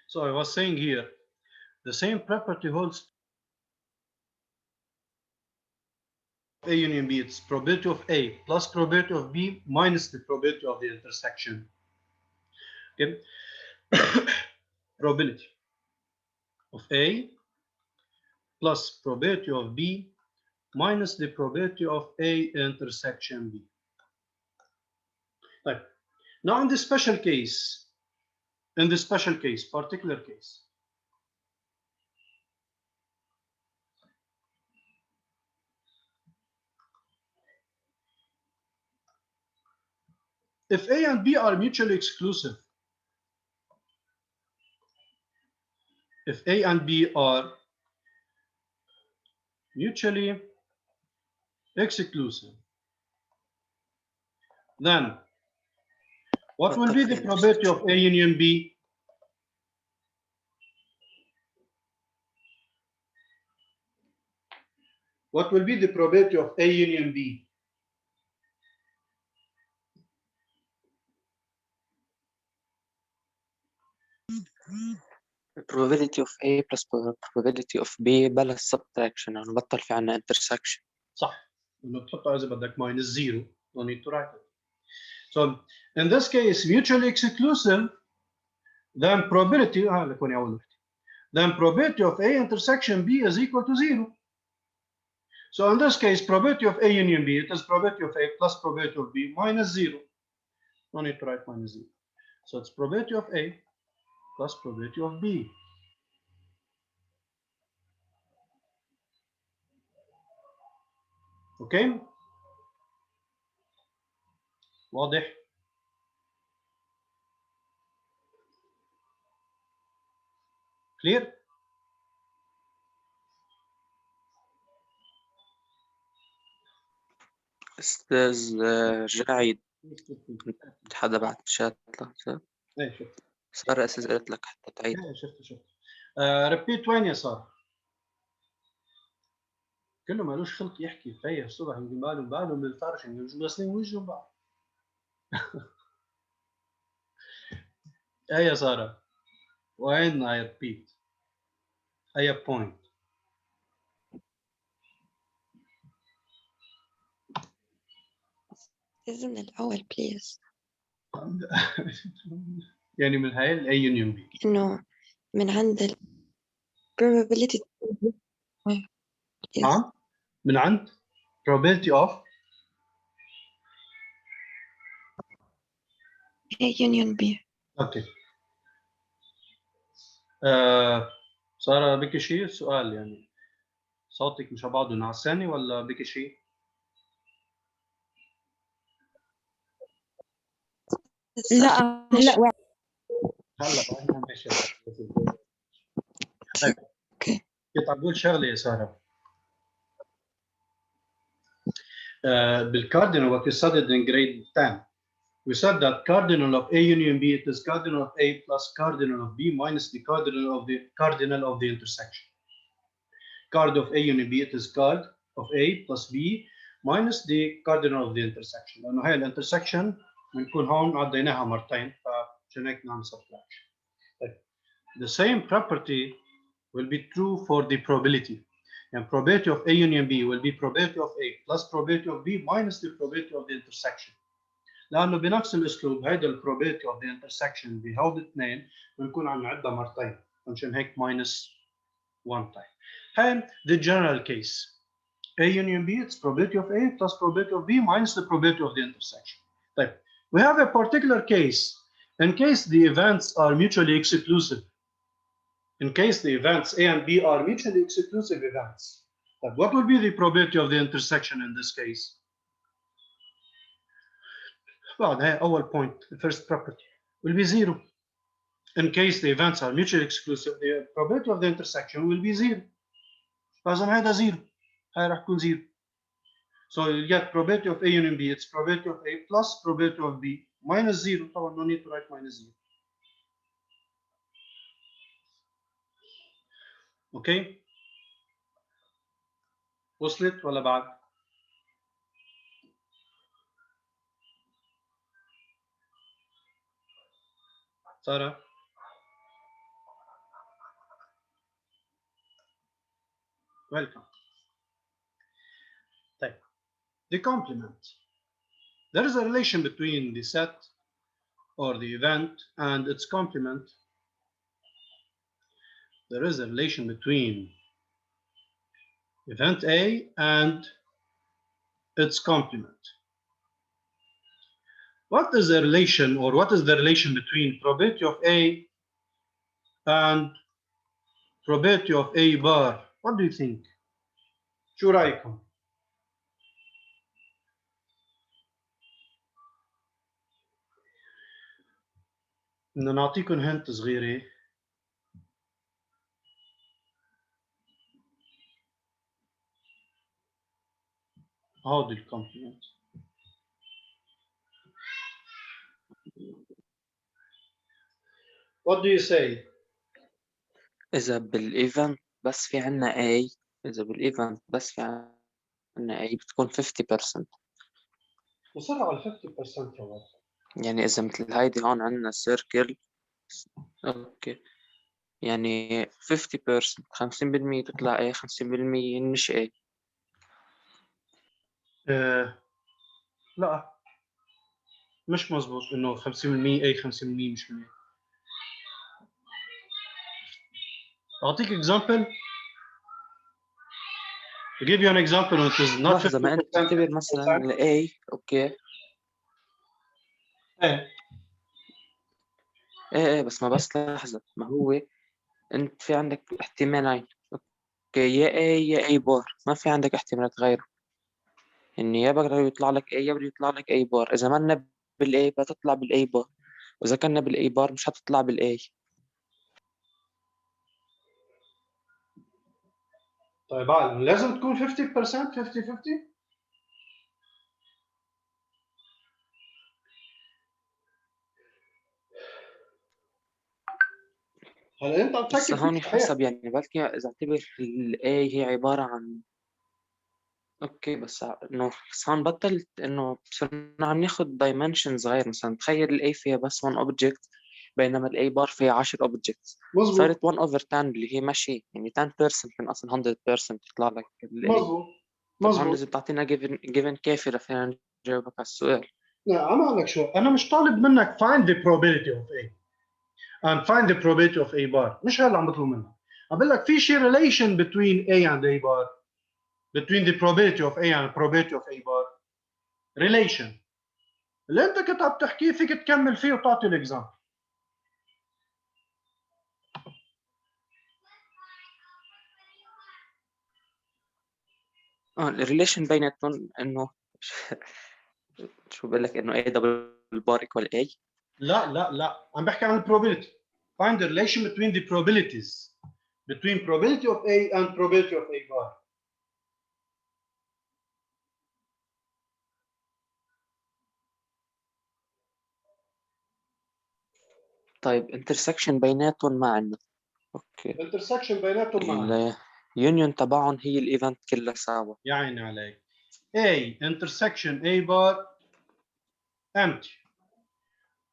So I was saying here, the same property holds A union B. It's probability of A plus probability of B minus the probability of the intersection. Okay. Probability of A plus probability of B minus the probability of A intersection B. Right. Now in this special case, particular case, if A and B are mutually exclusive, if A and B are mutually exclusive, then what will be the probability of A union B? What will be the probability of A union B? probability of A plus probability of B بلا subtraction يعني بطل في عنا intersection. صح. انه تحطها اذا بدك minus 0. No need to write it. So in this case, mutually exclusive, then probability then probability of A intersection B is equal to 0. So in this case, probability of A union B, it is probability of A plus probability of B minus 0. No need to write minus 0. So it's probability of A plus probability of B. Okay? واضح؟ Clear? أستاذ جايد حدا بعت شات لحظة. ايه شفت. صار أساس قلت لك حتى تعيد. ايه شفت. ريبيت وين يا صار؟ كله مالوش خلق يحكي فيا الصبح يجي باله من الفرش يعني مش غاسلين وجههم بعض. ايه يا سارة؟ وين I repeat؟ أي point؟ لازم من الأول بليز. يعني من هاي ال A union B. إنه من عند ال probability. نعم؟ من عند probability of A union B. اوكي. سارة بك شيء سؤال يعني صوتك مش بعضه نعساني ولا بك شيء؟ لا هلا ماشي. طيب كنت عم بقول شغله يا ساره. بالcardinal what we studied in grade 10, we said that cardinal of A union B, it is cardinal of A plus cardinal of B minus the cardinal of the intersection. Card of A union B, it is card of A plus B minus the cardinal of the intersection. لأنه هاي الانترسكشن بنكون هون عديناها مرتين فعشان هيك نعمل subtraction. The same property will be true for the probability. And probability of A union B will be probability of A plus probability of B minus the probability of the intersection. لأنه بنفس الأسلوب هيدا ال probability of the intersection بهود الاثنين بنكون عم نعدها مرتين عشان هيك minus one time. And the general case A union B, it's probability of A plus probability of B minus the probability of the intersection. طيب, we have a particular case in case the events are mutually exclusive. In case the events A and B are mutually exclusive events, but what will be the probability of the intersection in this case? Well, our point, the first property, will be 0. In case the events are mutually exclusive, the probability of the intersection will be 0. لازم هذا 0. هاي راح تكون 0. So you get probability of A union B, it's probability of A plus probability of B minus 0. طبعا no need to write minus 0. Okay? وصلت ولا بعد؟ سارة؟ Welcome. طيب. The complement. There is a relation between the set or the event and its complement. There is a relation between event A and its complement. What is the relation, or what is the relation between probability of A and probability of A bar? What do you think? شو رأيكم؟ بدنا نعطيكم هنت صغيرة. هذا الكومبلمنت. What do you say? إذا بالإيفنت بس في عنا A، إذا بالإيفنت بس في عنا A بتكون 50%. بسرعة على 50% يا ولد. يعني إذا مثل هيدي هون عنا سيركل، أوكي، يعني 50% 50% تطلع A، 50% مش A. لا مش مزبوط انه 50% اي 50% مش 100. اعطيك example. To give you an example, it is not 50%. لحظة، ما أنت تعتبر مثلا ال A، أوكي، إيه بس ما بس لحظة، ما هو أنت في عندك احتمالين، أوكي، يا A يا A بار، ما في عندك احتمالات غيره. إن يا بقدر يطلع لك A يا بده يطلع لك A بار. إذا منا بالA بتطلع بالA بار، وإذا كنا بالA بار مش هتطلع بالA. طيب عال لازم تكون 50% 50-50. هلا انت عم بس تفكر هون فيه صحيح. حسب، يعني بلكي إذا اعتبر ال A هي عبارة عن، اوكي، بس انه بس هون بطلت انه صرنا عم ناخد دايمنشنز غير. مثلا تخيل الاي فيها بس 1 اوبجكت، بينما الاي بار فيها 10 اوبجكتس، مزبوط صارت 1 over 10 اللي هي ماشي، يعني 10% من اصل 100% يطلع لك الاي. مزبوط طب هون مزبوط. لازم تعطينا جيفن كافي لفينا نجاوبك على السؤال. لا عم اقول لك شو، انا مش طالب منك find the probability of A and find the probability of A bar. مش هذا عم بطلب منك. عم بقول لك في شيء relation between A and A bar, between the probability of A and probability of A bar. relation اللي انت كنت عم تحكيه فيك تكمل فيه وتعطي الاكزامبل. الريليشن بيناتهم انه شو بقول لك، انه A دبل بار equal A. لا عم بحكي عن probability. Find the relation between the probabilities, between probability of A and probability of A bar. طيب intersection بيناتهم ما عندنا، اوكي، intersection بيناتهم معنا. اليونيون تبعهم هي الايفنت كلها سوا. يا عيني عليك. A intersection A bar empty.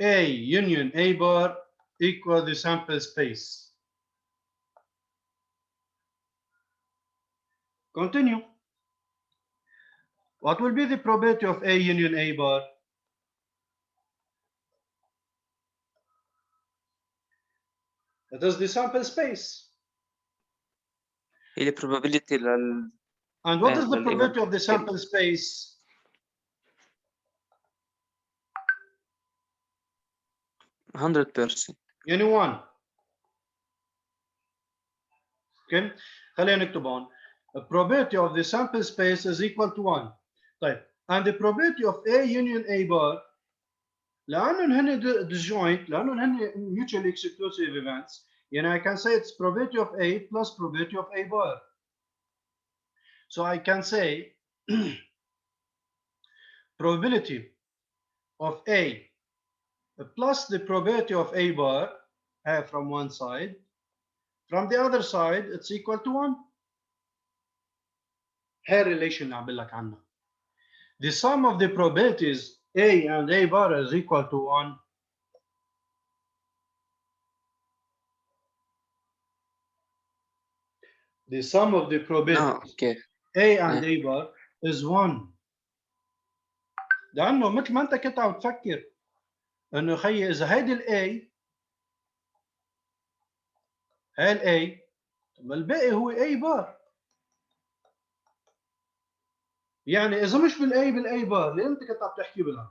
A union A bar equal the sample space. Continue. What will be the probability of A union A bar? It is the sample space. هي probability And what is the للإيفنت probability of the sample space? 100%. يعني 1. Okay. خلينا نكتب هون. The probability of the sample space is equal to 1. طيب. And the probability of A union A bar لأنهم هن disjoint لأنهم هن mutually exclusive events يعني I can say it's probability of A plus probability of A bar. So I can say probability of A plus the probability of A bar from one side. From the other side, it's equal to 1. هي relation اللي عم بقول لك عنها. The sum of the probabilities A and A bar is equal to 1. the sum of the probabilities اوكي A and A bar is 1. لأنه مثل ما أنت كنت عم تفكر إنه خيي إذا هيدي ال A هاي ال A طب الباقي هو A bar. يعني إذا مش بال A بال A bar اللي أنت كنت عم تحكيه بالآن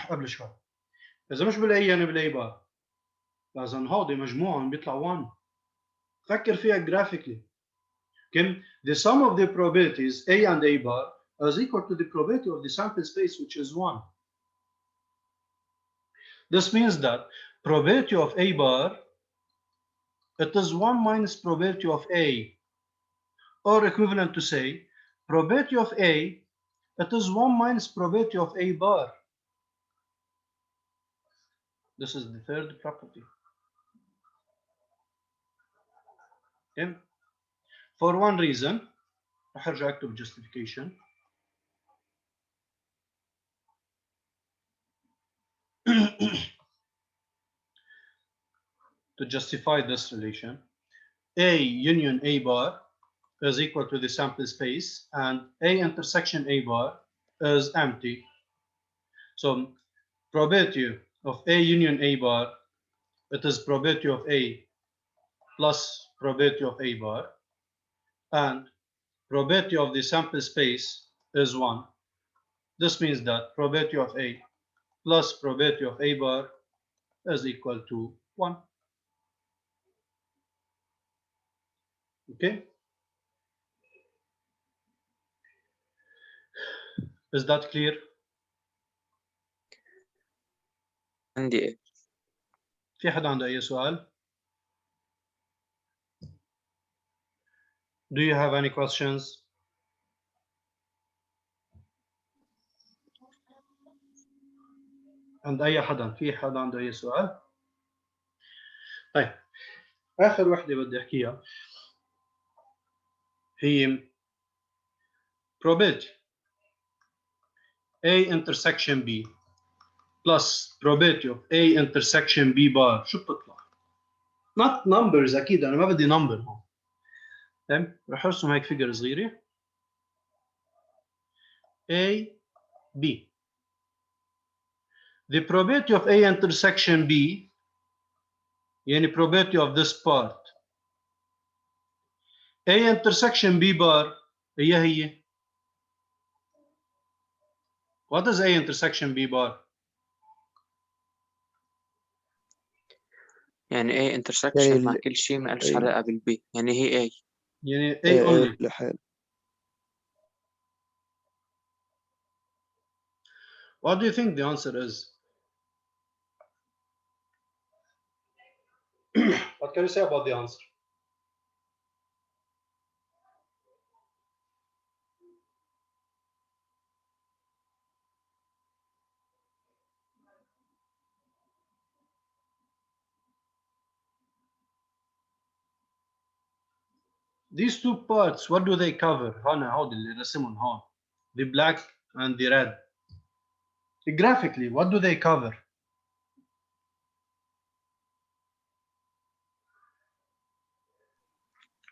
قبل شوي. إذا مش بال A يعني بال A bar. لازم هودي مجموعهم بيطلع 1. فكر فيها graphically. Okay, the sum of the probabilities A and A bar is equal to the probability of the sample space, which is 1. This means that probability of A bar, it is 1 minus probability of A, or equivalent to say, probability of A, it is 1 minus probability of A bar. This is the third property. Okay. For one reason, رح ارجع اكتب justification. To justify this relation, A union A bar is equal to the sample space, and A intersection A bar is empty. So probability of A union A bar, it is probability of A plus probability of A bar, and probability of the sample space is 1. This means that probability of A plus probability of A bar is equal to 1. Okay? Is that clear? عندي ايه في حدا عنده أي سؤال؟ Do you have any questions? عند أي حدا؟ في حدا عنده أي سؤال؟ طيب آخر وحدة بدي أحكيها هي probability A intersection B plus probability of A intersection B bar. شو بتطلع؟ not numbers أكيد أنا ما بدي number هون. تمام؟ رح أرسم هيك فيجر صغيرة A B. The probability of A intersection B يعني probability of this part A intersection B bar هي What is A intersection B bar? يعني A intersection يعني مع كل شيء ما لهش أي. علاقة بالبي يعني هي A يعني A only. لحال. What do you think the answer is? What can you say about the answer? These two parts, what do they cover? هون هود اللي رسمهم هون. The black and the red. Graphically, what do they cover?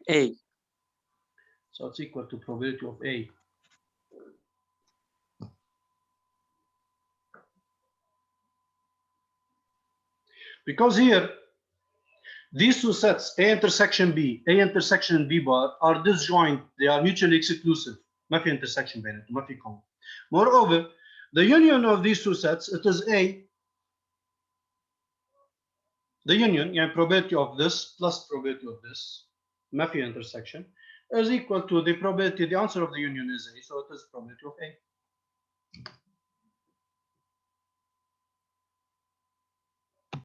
A So it's equal to probability of A. Because here, these two sets, A intersection B, A intersection B bar, are disjoint. They are mutually exclusive. ما في intersection بينهم, ما في common. Moreover, the union of these two sets, it is A. The union, يعني probability of this plus probability of this, ما في intersection, is equal to the probability, the answer of the union is A, so it is probability of A.